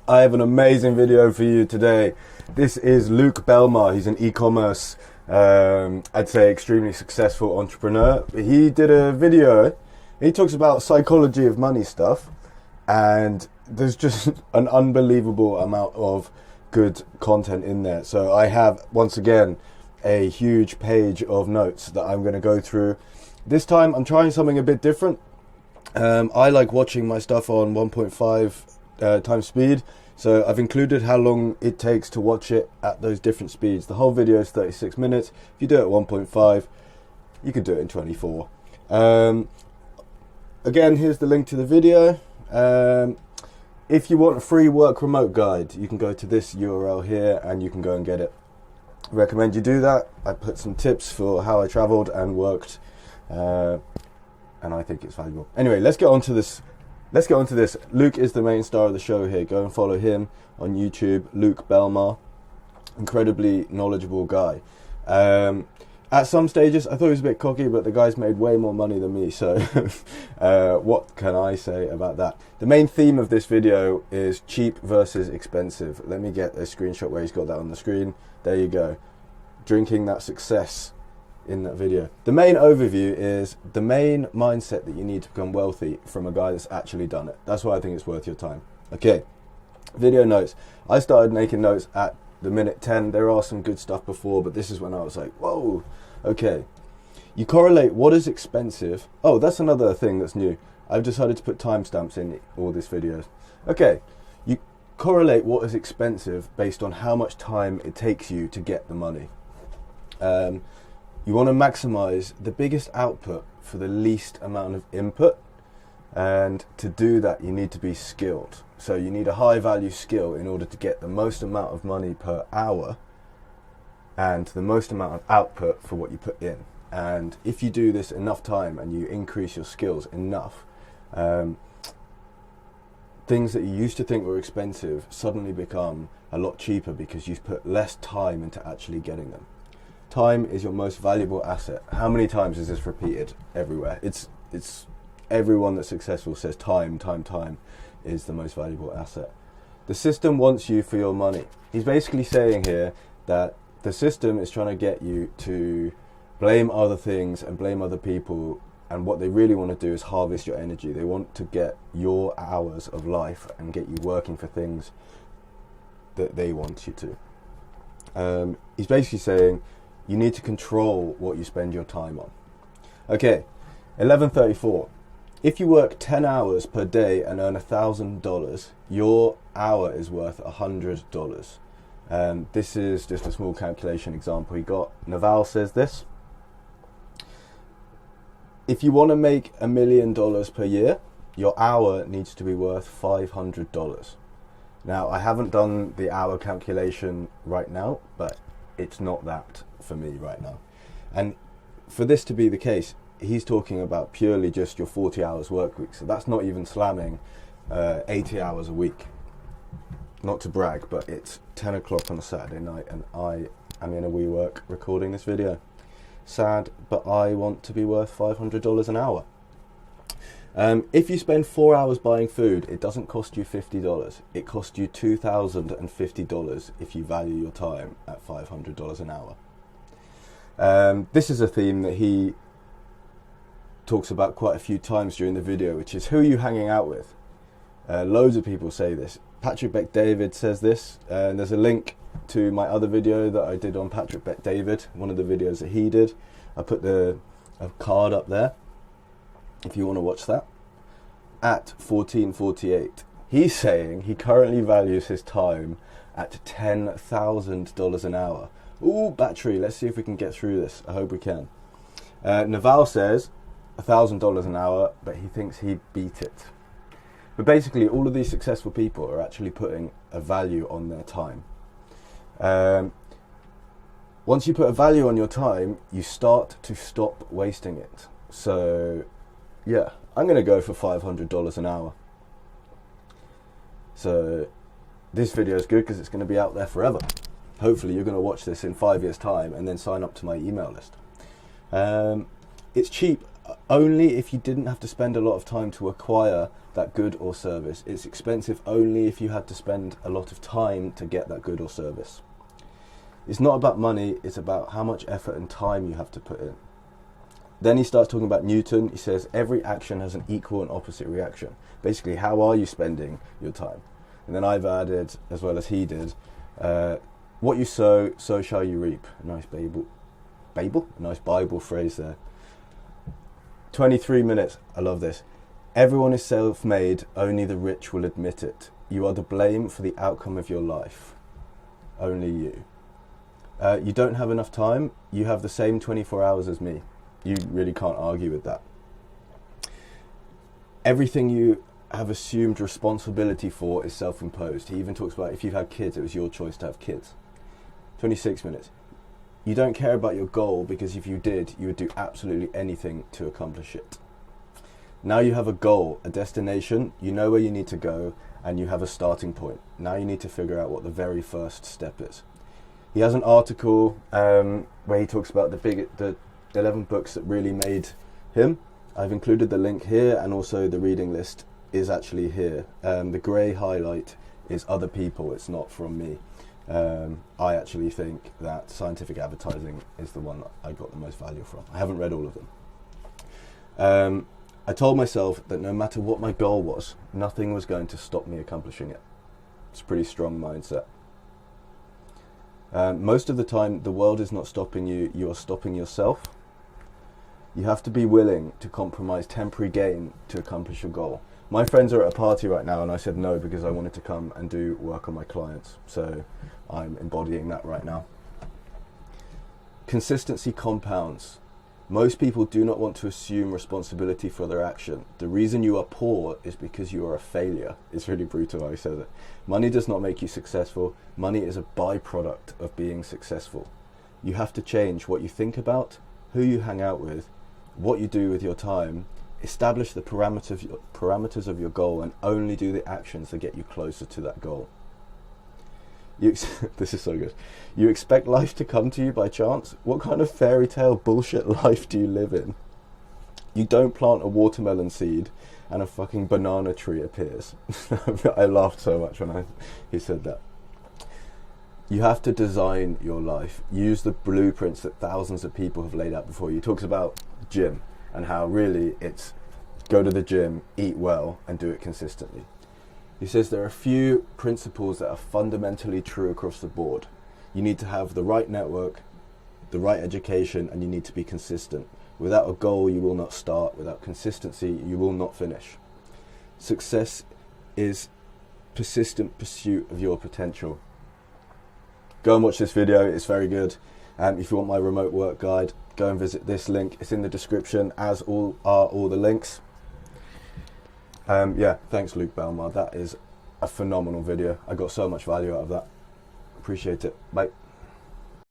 I have an amazing video for you today. This is Luke Belmar. He's an e-commerce, I'd say extremely successful entrepreneur. He did a video, he talks about psychology of money stuff, and there's just an unbelievable amount of good content in there. So I have, once again, a huge page of notes that I'm going to go through. This time I'm trying something a bit different. I like watching my stuff on 1.5 times speed, so I've included how long it takes to watch it at those different speeds. The whole video is 36 minutes. If you do it at 1.5, you could do it in 24. Again, here's the link to the video. If you want a free work remote guide, you can go to this URL here and you can go and get it. I recommend you do that. I put some tips for how I traveled and worked, and I think it's valuable. Anyway, let's get on to this. Luke is the main star of the show here. Go and follow him on YouTube, Luke Belmar. Incredibly knowledgeable guy. At some stages, I thought he was a bit cocky, but the guy's made way more money than me, so what can I say about that? The main theme of this video is cheap versus expensive. Let me get a screenshot where he's got that on the screen. There you go. Drinking that success in that video. The main overview is the main mindset that you need to become wealthy from a guy that's actually done it. That's why I think it's worth your time. Okay, video notes. I started making notes at the minute 10. There are some good stuff before, but this is when I was like, whoa, okay. You correlate what is expensive. Oh, that's another thing that's new. I've decided to put timestamps in all these videos. Okay, you correlate what is expensive based on how much time it takes you to get the money. You want to maximize the biggest output for the least amount of input, and to do that you need to be skilled. So you need a high value skill in order to get the most amount of money per hour and the most amount of output for what you put in. And if you do this enough time and you increase your skills enough, things that you used to think were expensive suddenly become a lot cheaper because you've put less time into actually getting them. Time is your most valuable asset. How many times is this repeated everywhere? It's everyone that's successful says time is the most valuable asset. The system wants you for your money. He's basically saying here that the system is trying to get you to blame other things and blame other people, and what they really want to do is harvest your energy. They want to get your hours of life and get you working for things that they want you to. He's basically saying you need to control what you spend your time on. Okay, 11:34. If you work 10 hours per day and earn $1,000, your hour is worth $100. This is just a small calculation example he got. Naval says this: if you want to make $1 million per year, your hour needs to be worth $500. Now, I haven't done the hour calculation right now, but it's not that for me right now. And for this to be the case, he's talking about purely just your 40 hours work week. So that's not even slamming 80 hours a week. Not to brag, but it's 10 o'clock on a Saturday night and I am in a WeWork recording this video. Sad, but I want to be worth $500 an hour. If you spend 4 hours buying food, it doesn't cost you $50. It costs you $2,050 if you value your time at $500 an hour. This is a theme that he talks about quite a few times during the video, which is who are you hanging out with? Loads of people say this. Patrick Bet-David says this, and there's a link to my other video that I did on Patrick Bet-David, one of the videos that he did. I put a card up there if you want to watch that. At 1448, he's saying he currently values his time at $10,000 an hour. Ooh, battery, let's see if we can get through this. I hope we can. Naval says $1,000 an hour, but he thinks he beat it. But basically, all of these successful people are actually putting a value on their time. Once you put a value on your time, you start to stop wasting it. So, yeah, I'm going to go for $500 an hour. So, this video is good because it's going to be out there forever. Hopefully, you're going to watch this in 5 years' time and then sign up to my email list. It's cheap. only if you didn't have to spend a lot of time to acquire that good or service. It's expensive only if you had to spend a lot of time to get that good or service. It's not about money, it's about how much effort and time you have to put in. Then he starts talking about Newton. He says every action has an equal and opposite reaction. Basically, how are you spending your time? And then I've added, as well as he did, what you sow, so shall you reap. A nice A nice Bible phrase there. 23 minutes, I love this. Everyone is self-made, only the rich will admit it. You are to blame for the outcome of your life. Only you. You don't have enough time, you have the same 24 hours as me. You really can't argue with that. Everything you have assumed responsibility for is self-imposed. He even talks about if you've had kids, it was your choice to have kids. 26 minutes. You don't care about your goal because if you did, you would do absolutely anything to accomplish it. Now you have a goal, a destination, you know where you need to go, and you have a starting point. Now you need to figure out what the very first step is. He has an article where he talks about the 11 books that really made him. I've included the link here, and also the reading list is actually here. The grey highlight is other people, it's not from me. I actually think that Scientific Advertising is the one that I got the most value from. I haven't read all of them. I told myself that no matter what my goal was, nothing was going to stop me accomplishing it. It's a pretty strong mindset. Most of the time, the world is not stopping you, you are stopping yourself. You have to be willing to compromise temporary gain to accomplish your goal. My friends are at a party right now and I said no because I wanted to come and do work on my clients. So I'm embodying that right now. Consistency compounds. Most people do not want to assume responsibility for their action. The reason you are poor is because you are a failure. It's really brutal how he says it. Money does not make you successful. Money is a byproduct of being successful. You have to change what you think about, who you hang out with, what you do with your time, establish the parameters of your goal, and only do the actions that get you closer to that goal. This is so good. You expect life to come to you by chance? What kind of fairy tale bullshit life do you live in? You don't plant a watermelon seed and a fucking banana tree appears. I laughed so much when he said that. You have to design your life. Use the blueprints that thousands of people have laid out before you. He talks about gym and how really it's go to the gym, eat well, and do it consistently. He says there are a few principles that are fundamentally true across the board. You need to have the right network, the right education, and you need to be consistent. Without a goal, you will not start. Without consistency, you will not finish. Success is persistent pursuit of your potential. Go and watch this video, it's very good. If you want my remote work guide, go and visit this link. It's in the description, as are all the links. Yeah, thanks Luke Belmar. That is a phenomenal video. I got so much value out of that. Appreciate it. Bye.